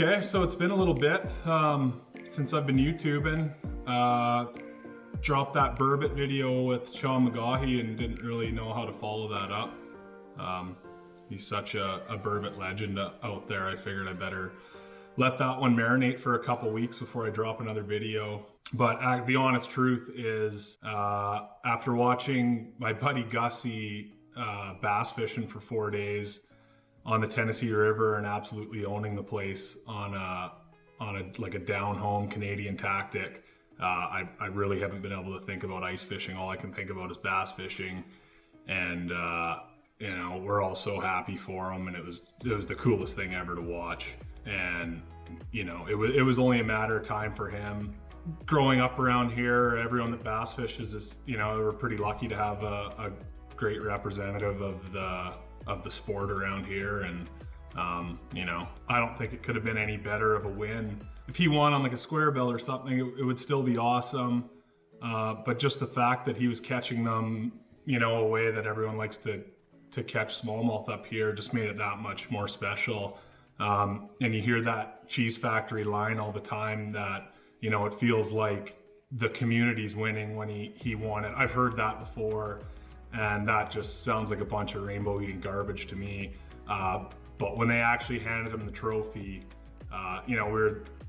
Okay, so it's been a little bit since I've been YouTubing. Dropped that burbot video with Sean McGaughy and didn't really know how to follow that up. He's such a burbot legend out there. I figured I better let that one marinate for a couple weeks before I drop another video. But the honest truth is, after watching my buddy Gussie bass fishing for 4 days on the Tennessee River and absolutely owning the place on a like a down home Canadian tactic, I really haven't been able to think about ice fishing. All I can think about is bass fishing, and you know, we're all so happy for him, and it was the coolest thing ever to watch. And you know, it was only a matter of time for him. Growing up around here, everyone that bass fishes is, you know, we're pretty lucky to have a great representative of the sport around here. And you know, I don't think it could have been any better of a win. If he won on like a square bill or something, it would still be awesome. But just the fact that he was catching them, you know, a way that everyone likes to catch smallmouth up here just made it that much more special. And you hear that Cheese Factory line all the time that, you know, it feels like the community's winning when he won it. I've heard that before, and that just sounds like a bunch of rainbow eating garbage to me. But when they actually handed him the trophy, you know,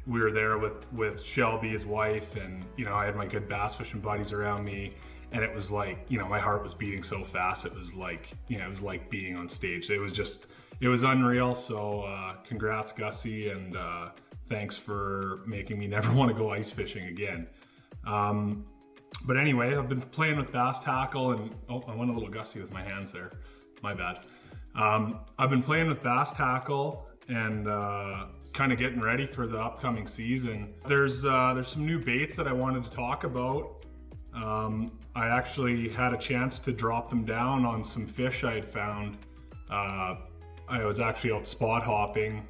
we were there with Shelby, his wife, and you know, I had my good bass fishing buddies around me, and it was like, you know, my heart was beating so fast. It was like, you know, it was like being on stage. It was unreal. So congrats, Gussie, and thanks for making me never want to go ice fishing again. But anyway, I've been playing with bass tackle, and oh, I went a little gusty with my hands there. My bad. I've been playing with bass tackle and kind of getting ready for the upcoming season. There's some new baits that I wanted to talk about. I actually had a chance to drop them down on some fish I had found. I was actually out spot hopping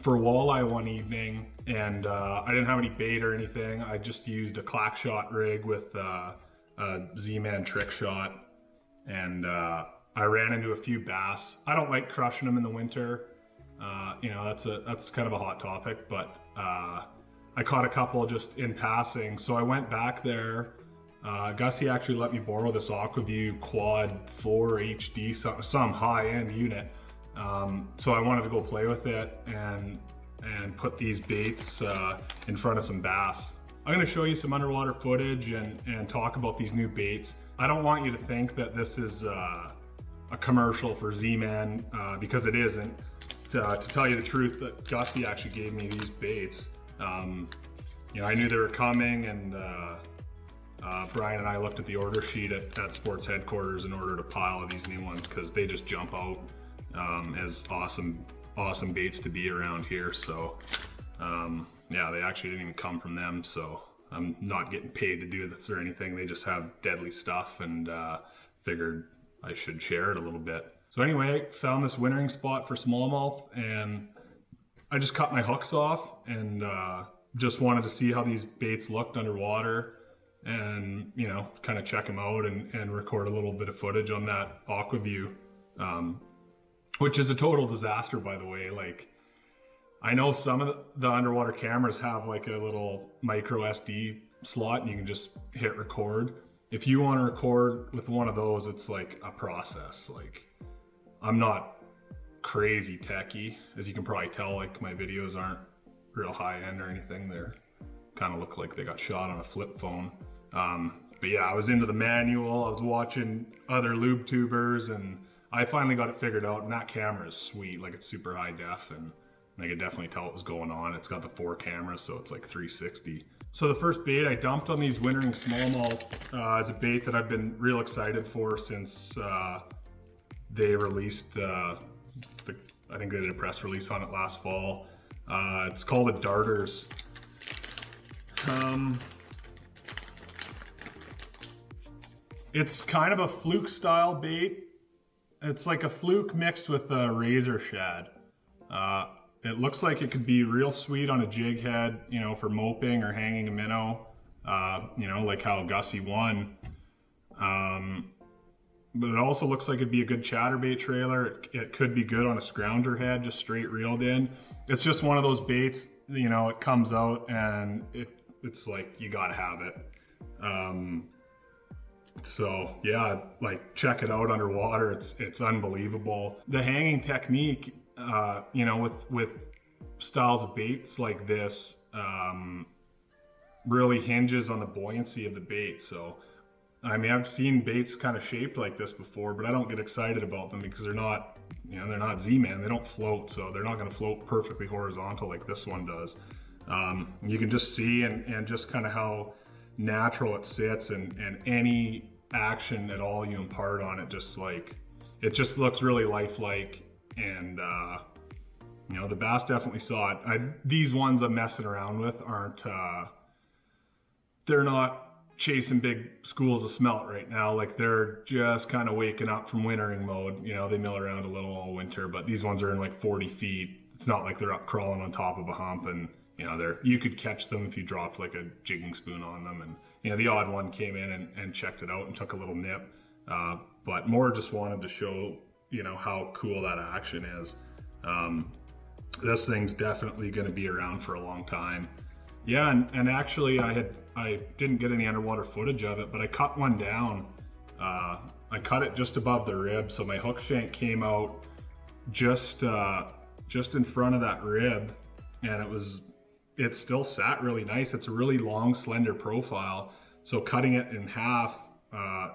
for walleye one evening, and I didn't have any bait or anything. I just used a clackshot rig with a Z-Man trick shot, and I ran into a few bass. I don't like crushing them in the winter. You know, that's kind of a hot topic, but I caught a couple just in passing. So I went back there. Gussie actually let me borrow this Aqua-Vu Quad 4 HD, some high-end unit. So I wanted to go play with it and put these baits in front of some bass. I'm going to show you some underwater footage and talk about these new baits. I don't want you to think that this is a commercial for Z-Man, because it isn't. To tell you the truth, that Gussie actually gave me these baits. You know, I knew they were coming, and Brian and I looked at the order sheet at sports headquarters and ordered a pile of these new ones because they just jump out as awesome baits to be around here. So yeah, they actually didn't even come from them, so I'm not getting paid to do this or anything. They just have deadly stuff, and figured I should share it a little bit. So anyway, found this wintering spot for smallmouth, and I just cut my hooks off and just wanted to see how these baits looked underwater, and you know, kind of check them out and record a little bit of footage on that Aqua-Vu, which is a total disaster, by the way. Like, I know some of the underwater cameras have like a little micro SD slot and you can just hit record. If you want to record with one of those, it's like a process. Like, I'm not crazy techie, as you can probably tell. Like, my videos aren't real high end or anything. They're kind of look like they got shot on a flip phone. But yeah, I was into the manual. I was watching other lube tubers, and I finally got it figured out, and that camera is sweet. Like, it's super high def, and I could definitely tell what was going on. It's got the 4 cameras, so it's like 360. So the first bait I dumped on these wintering smallmouth is a bait that I've been real excited for since they released, I think they did a press release on it last fall. It's called a darterz. It's kind of a fluke style bait. It's like a fluke mixed with a razor shad. It looks like it could be real sweet on a jig head, you know, for moping or hanging a minnow, you know, like how Gussie won. but it also looks like it'd be a good chatterbait trailer. It could be good on a scrounger head, just straight reeled in. It's just one of those baits, you know, it comes out and it's like, you gotta have it. So yeah, like check it out underwater. It's unbelievable. The hanging technique, you know, with styles of baits like this, really hinges on the buoyancy of the bait. So, I mean, I've seen baits kind of shaped like this before, but I don't get excited about them because they're not, you know, they're not Z-Man. They don't float, so they're not going to float perfectly horizontal like this one does. You can just see and just kind of how natural it sits, and any action at all you impart on it, just like, it just looks really lifelike. And you know, the bass definitely saw it. These ones I'm messing around with aren't, they're not chasing big schools of smelt right now. Like, they're just kind of waking up from wintering mode. You know, they mill around a little all winter, but these ones are in like 40 feet. It's not like they're up crawling on top of a hump, and you know, you could catch them if you dropped like a jigging spoon on them. And you know, the odd one came in and checked it out and took a little nip, but more just wanted to show, you know, how cool that action is. This thing's definitely going to be around for a long time. Yeah, and actually I didn't get any underwater footage of it, but I cut one down. I cut it just above the rib, so my hook shank came out just in front of that rib, and it still sat really nice. It's a really long, slender profile, so cutting it in half,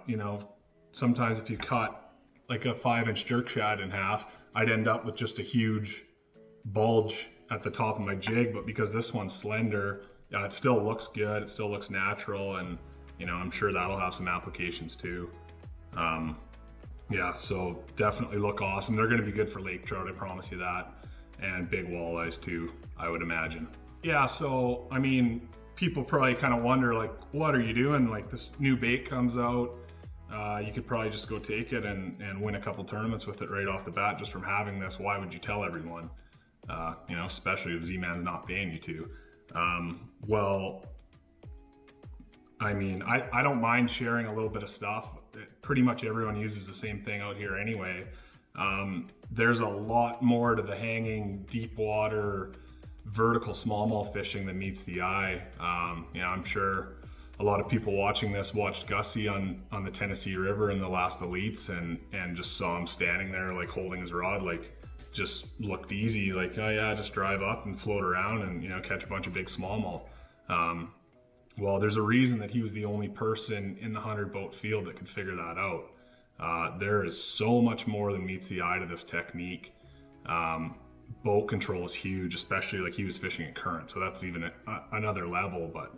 you know, sometimes if you cut like a 5-inch jerk shad in half, I'd end up with just a huge bulge at the top of my jig. But because this one's slender, it still looks good, it still looks natural, and you know, I'm sure that'll have some applications too. Yeah, so definitely look awesome. They're going to be good for lake trout, I promise you that, and big walleyes too, I would imagine. Yeah, so I mean, people probably kind of wonder, like, what are you doing? Like, this new bait comes out, you could probably just go take it and win a couple tournaments with it right off the bat just from having this. Why would you tell everyone? You know, especially if Z-Man's not paying you to. Well, I mean, I don't mind sharing a little bit of stuff. Pretty much everyone uses the same thing out here anyway. There's a lot more to the hanging, deep water, vertical smallmouth fishing that meets the eye. You know, I'm sure a lot of people watching this watched Gussie on the Tennessee River in the last elites and just saw him standing there like holding his rod, like just looked easy, like, oh yeah, just drive up and float around and, you know, catch a bunch of big smallmouth. Well, there's a reason that he was the only person in the 100-boat field that could figure that out. There is so much more than meets the eye to this technique. Boat control is huge, especially like he was fishing at current, so that's even another level. But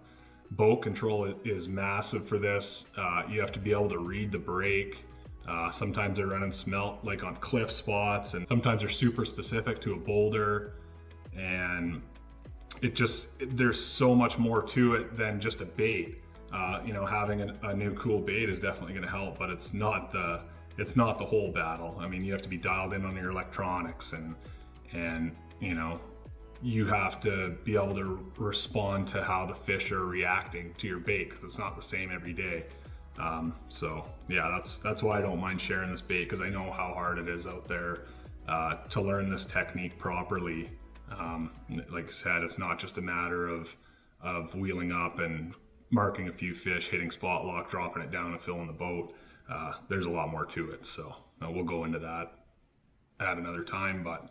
boat control is massive for this. You have to be able to read the break. Sometimes they're running smelt like on cliff spots, and sometimes they're super specific to a boulder, and there's so much more to it than just a bait. You know, having a new cool bait is definitely going to help, but it's not the whole battle. I mean, you have to be dialed in on your electronics, and you know, you have to be able to respond to how the fish are reacting to your bait, because it's not the same every day. So yeah, that's why I don't mind sharing this bait, because I know how hard it is out there to learn this technique properly. Like I said, it's not just a matter of wheeling up and marking a few fish, hitting spot lock, dropping it down and filling the boat. There's a lot more to it, so we'll go into that at another time, but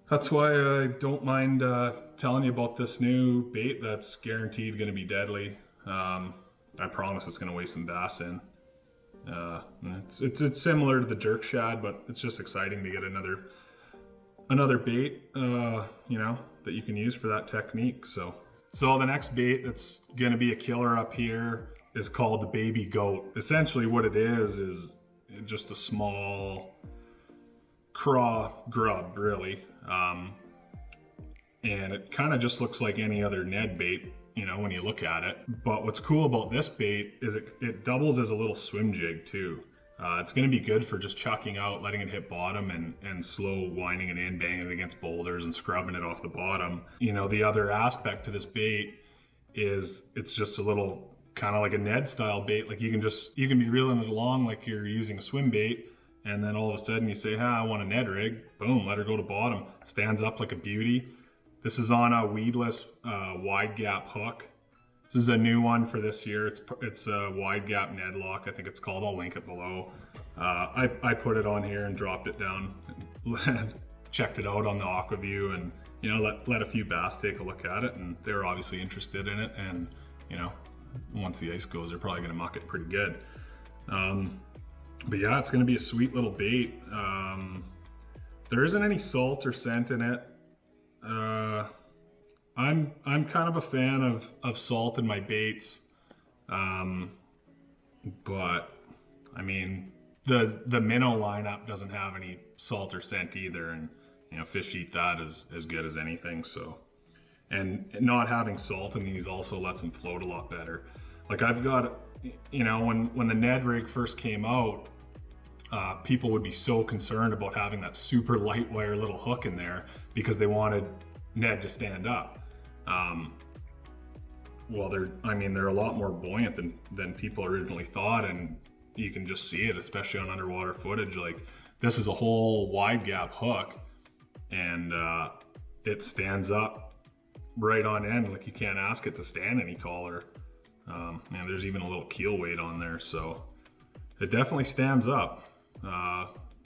that's why I don't mind telling you about this new bait that's guaranteed going to be deadly. I promise it's going to weigh some bass in. It's similar to the jerk shad, but it's just exciting to get another bait, you know, that you can use for that technique. So the next bait that's going to be a killer up here is called the baby goat. Essentially what it is just a small craw grub, really. And it kind of just looks like any other Ned bait, you know, when you look at it. But what's cool about this bait is it doubles as a little swim jig too. It's going to be good for just chucking out, letting it hit bottom and slow winding it in, banging it against boulders and scrubbing it off the bottom. You know, the other aspect to this bait is it's just a little kind of like a Ned style bait. Like you can be reeling it along like you're using a swim bait, and then all of a sudden you say, I want a Ned rig. Boom, let her go to bottom. Stands up like a beauty. This is on a weedless wide gap hook. This is a new one for this year. It's a wide gap Ned lock, I think it's called. I'll link it below. I put it on here and dropped it down and checked it out on the Aqua-Vu, and you know, let a few bass take a look at it, and they were obviously interested in it, and you know, once the ice goes, they're probably gonna muck it pretty good. But yeah, it's gonna be a sweet little bait. There isn't any salt or scent in it. I'm kind of a fan of salt in my baits, but I mean the minnow lineup doesn't have any salt or scent either, and you know, fish eat that as good as anything. So, and not having salt in these also lets them float a lot better. Like I've got, you know, when the Ned rig first came out, people would be so concerned about having that super light wire little hook in there because they wanted Ned to stand up. Well, they're a lot more buoyant than people originally thought, and you can just see it, especially on underwater footage. Like this is a whole wide gap hook, and it stands up right on end. Like you can't ask it to stand any taller. And there's even a little keel weight on there, so it definitely stands up.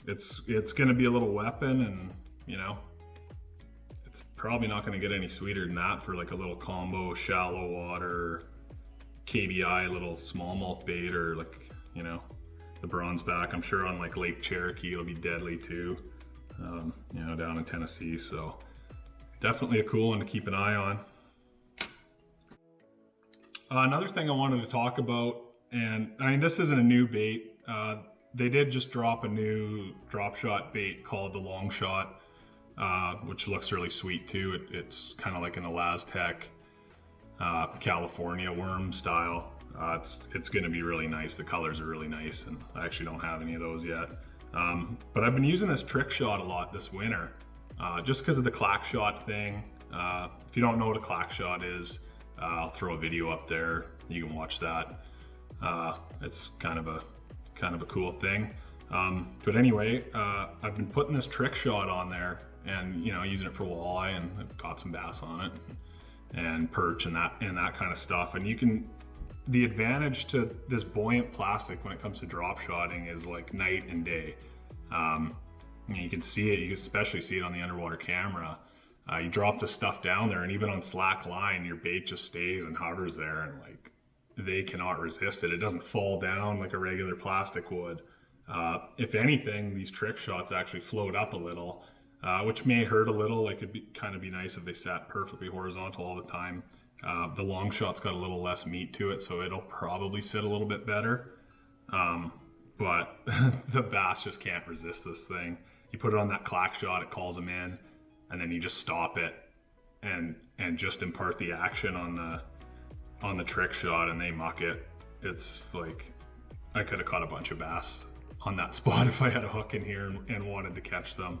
It's going to be a little weapon, and you know, it's probably not going to get any sweeter than that for like a little combo shallow water KBI little smallmouth bait, or like, you know, the bronze back. I'm sure on like Lake Cherokee it'll be deadly too, you know, down in Tennessee. So definitely a cool one to keep an eye on. Another thing I wanted to talk about, and I mean, this isn't a new bait. They did just drop a new drop shot bait called the long shot, which looks really sweet too. It's kind of like an Elastec California worm style. It's going to be really nice. The colors are really nice, and I actually don't have any of those yet. But I've been using this trick shot a lot this winter, just because of the clackshot thing. If you don't know what a clackshot is, I'll throw a video up there. You can watch that. It's kind of a cool thing. But anyway, I've been putting this trick shot on there, and you know, using it for walleye, and I've caught some bass on it, and perch and that kind of stuff. And the advantage to this buoyant plastic when it comes to drop shotting is like night and day. You can see it. You can especially see it on the underwater camera. You drop the stuff down there, and even on slack line, your bait just stays and hovers there, and like they cannot resist it. It doesn't fall down like a regular plastic would. If anything, these trick shots actually float up a little, which may hurt a little. Like it'd kind of be nice if they sat perfectly horizontal all the time. The long shot's got a little less meat to it, so it'll probably sit a little bit better. But the bass just can't resist this thing. You put it on that clack shot, it calls them in, and then you just stop it and just impart the action on the trick shot, and they muck it. It's like, I could have caught a bunch of bass on that spot if I had a hook in here and wanted to catch them.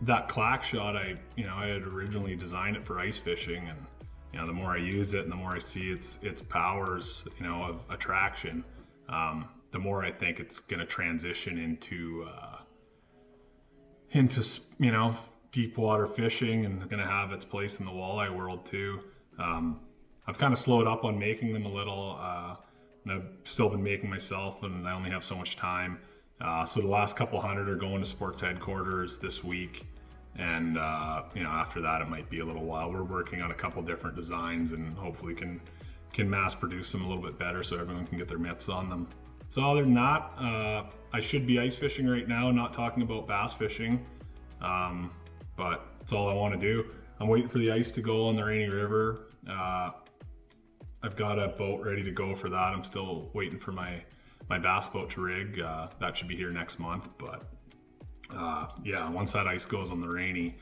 That clack shot, I had originally designed it for ice fishing, and you know, the more I use it and the more I see its powers, you know, of attraction, the more I think it's going to transition into you know, deep water fishing, and going to have its place in the walleye world too. I've kind of slowed up on making them a little, and I've still been making myself, and I only have so much time. So the last couple hundred are going to sports headquarters this week, and you know, after that it might be a little while. We're working on a couple different designs, and hopefully can mass produce them a little bit better so everyone can get their mitts on them. So other than that, I should be ice fishing right now, not talking about bass fishing, but that's all I want to do. I'm waiting for the ice to go on the Rainy River. I've got a boat ready to go for that. I'm still waiting for my bass boat to rig. That should be here next month, but yeah, once that ice goes on the Rainy,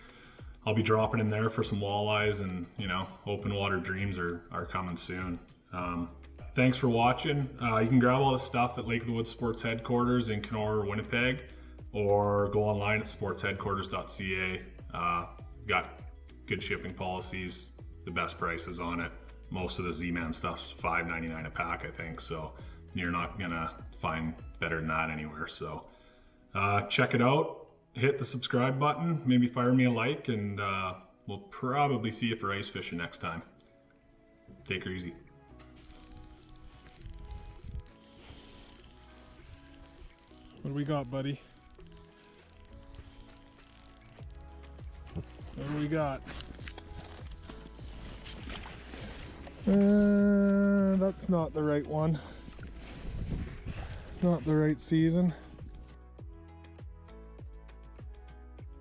I'll be dropping in there for some walleyes, and you know, open water dreams are coming soon. Thanks for watching. You can grab all this stuff at Lake of the Woods Sports Headquarters in Kenora, Winnipeg, or go online at sportsheadquarters.ca. Got good shipping policies, the best prices on it. most of the Z-Man stuff's $5.99 a pack, I think. So you're not gonna find better than that anywhere. So check it out, hit the subscribe button, maybe fire me a like, and we'll probably see you for ice fishing next time. Take her easy. What do we got, buddy? What do we got? That's not the right one. Not the right season.